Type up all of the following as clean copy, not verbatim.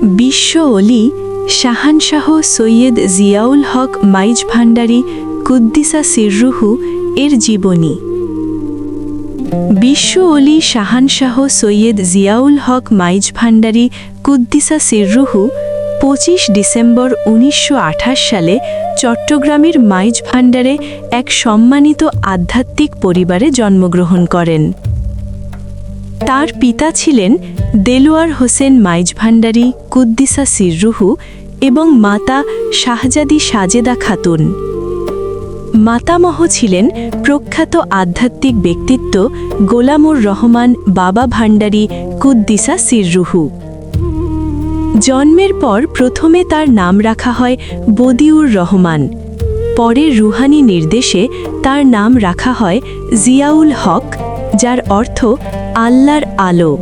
বিশ্ব ওলি শাহানশাহ সৈয়দ জিয়াউল হক মাইজ ভান্ডারী কুদ্দিসা সিররুহু এর জীবনী। বিশ্ব ওলি শাহানশাহ সৈয়দ জিয়াউল হক মাইজ ভান্ডারী কুদ্দিসা সিররুহু 25 ডিসেম্বর 1928 সালে চট্টগ্রামের মাইজ ভান্ডারে এক সম্মানিত আধ্যাত্মিক পরিবারে জন্মগ্রহণ করেন। তার পিতা ছিলেন দেলোয়ার হোসেন মাইজ ভান্ডারী কুদ্দিসা সিররুহু এবং মাতা শাহজাদি সাজেদা খাতুন। মাতামহ ছিলেন প্রখ্যাত আধ্যাত্মিক ব্যক্তিত্ব গোলামুর রহমান বাবা ভান্ডারী কুদ্দিসা সিররুহু। জন্মের পর প্রথমে তার নাম রাখা হয় বদিউর রহমান, পরে রুহানি নির্দেশে তার নাম রাখা হয় জিয়াউল হক, যার অর্থ আল্লাহর আলো।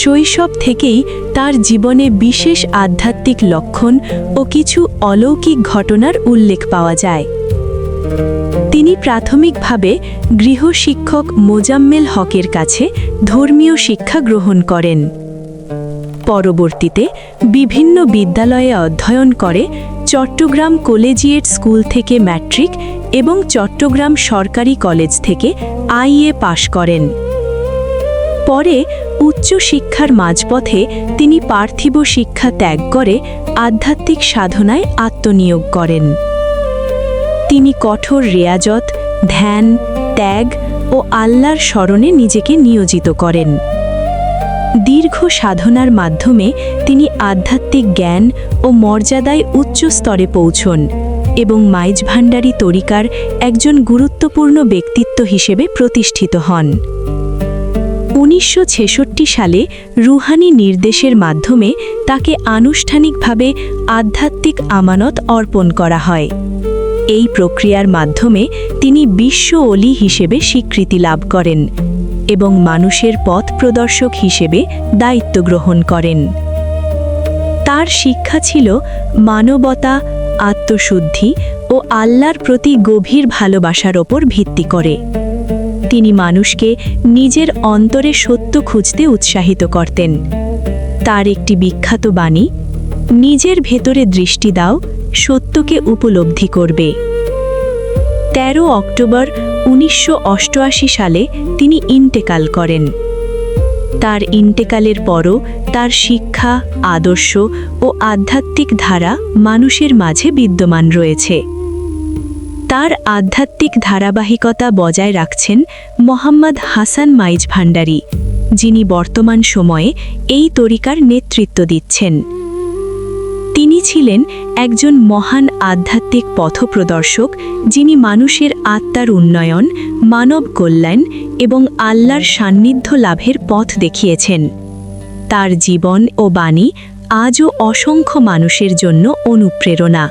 শৈশব থেকেই তার জীবনে বিশেষ আধ্যাত্মিক লক্ষণ ও কিছু অলৌকিক ঘটনার উল্লেখ পাওয়া যায়। তিনি প্রাথমিকভাবে গৃহশিক্ষক মোজাম্মেল হকের কাছে ধর্মীয় শিক্ষা গ্রহণ করেন। পরবর্তীতে বিভিন্ন বিদ্যালয়ে অধ্যয়ন করে চট্টগ্রাম কলেজিয়েট স্কুল থেকে ম্যাট্রিক এবং চট্টগ্রাম সরকারি কলেজ থেকে আইএ পাশ করেন। পরে উচ্চশিক্ষার মাঝপথে তিনি পার্থিব শিক্ষা ত্যাগ করে আধ্যাত্মিক সাধনায় আত্মনিয়োগ করেন। তিনি কঠোর রেয়াজত, ধ্যান, ত্যাগ ও আল্লাহর স্মরণে নিজেকে নিয়োজিত করেন। দীর্ঘ সাধনার মাধ্যমে তিনি আধ্যাত্মিক জ্ঞান ও মর্যাদায় উচ্চ স্তরে পৌঁছন এবং মাইজ ভান্ডারী তরিকার একজন গুরুত্বপূর্ণ ব্যক্তিত্ব হিসেবে প্রতিষ্ঠিত হন। 1966 সালে রুহানি নির্দেশের মাধ্যমে তাকে আনুষ্ঠানিকভাবে আধ্যাত্মিক আমানত অর্পণ করা হয়। এই প্রক্রিয়ার মাধ্যমে তিনি বিশ্ব ওলি হিসেবে স্বীকৃতি লাভ করেন এবং মানুষের পথ প্রদর্শক হিসেবে দায়িত্ব গ্রহণ করেন। তার শিক্ষা ছিল মানবতা, আত্মশুদ্ধি ও আল্লাহর প্রতি গভীর ভালোবাসার ওপর ভিত্তি করে। তিনি মানুষকে নিজের অন্তরে সত্য খুঁজতে উৎসাহিত করতেন। তার একটি বিখ্যাত বাণী, নিজের ভেতরে দৃষ্টি দাও, সত্যকে উপলব্ধি করবে। 13 অক্টোবর 1988 সালে তিনি ইন্তেকাল করেন। তার ইন্তেকালের পরও তার শিক্ষা, আদর্শ ও আধ্যাত্মিক ধারা মানুষের মাঝে বিদ্যমান রয়েছে। তার আধ্যাত্মিক ধারাবাহিকতা বজায় রাখছেন মোহাম্মদ হাসান মাইজ ভান্ডারী, যিনি বর্তমান সময়ে এই তরিকার নেতৃত্ব দিচ্ছেন। তিনি ছিলেন একজন মহান আধ্যাত্মিক পথপ্রদর্শক, যিনি মানুষের আত্মার উন্নয়ন, মানব কল্যাণ এবং আল্লাহর সান্নিধ্য লাভের পথ দেখিয়েছেন। তার জীবন ও বাণী আজও অসংখ্য মানুষের জন্য অনুপ্রেরণা।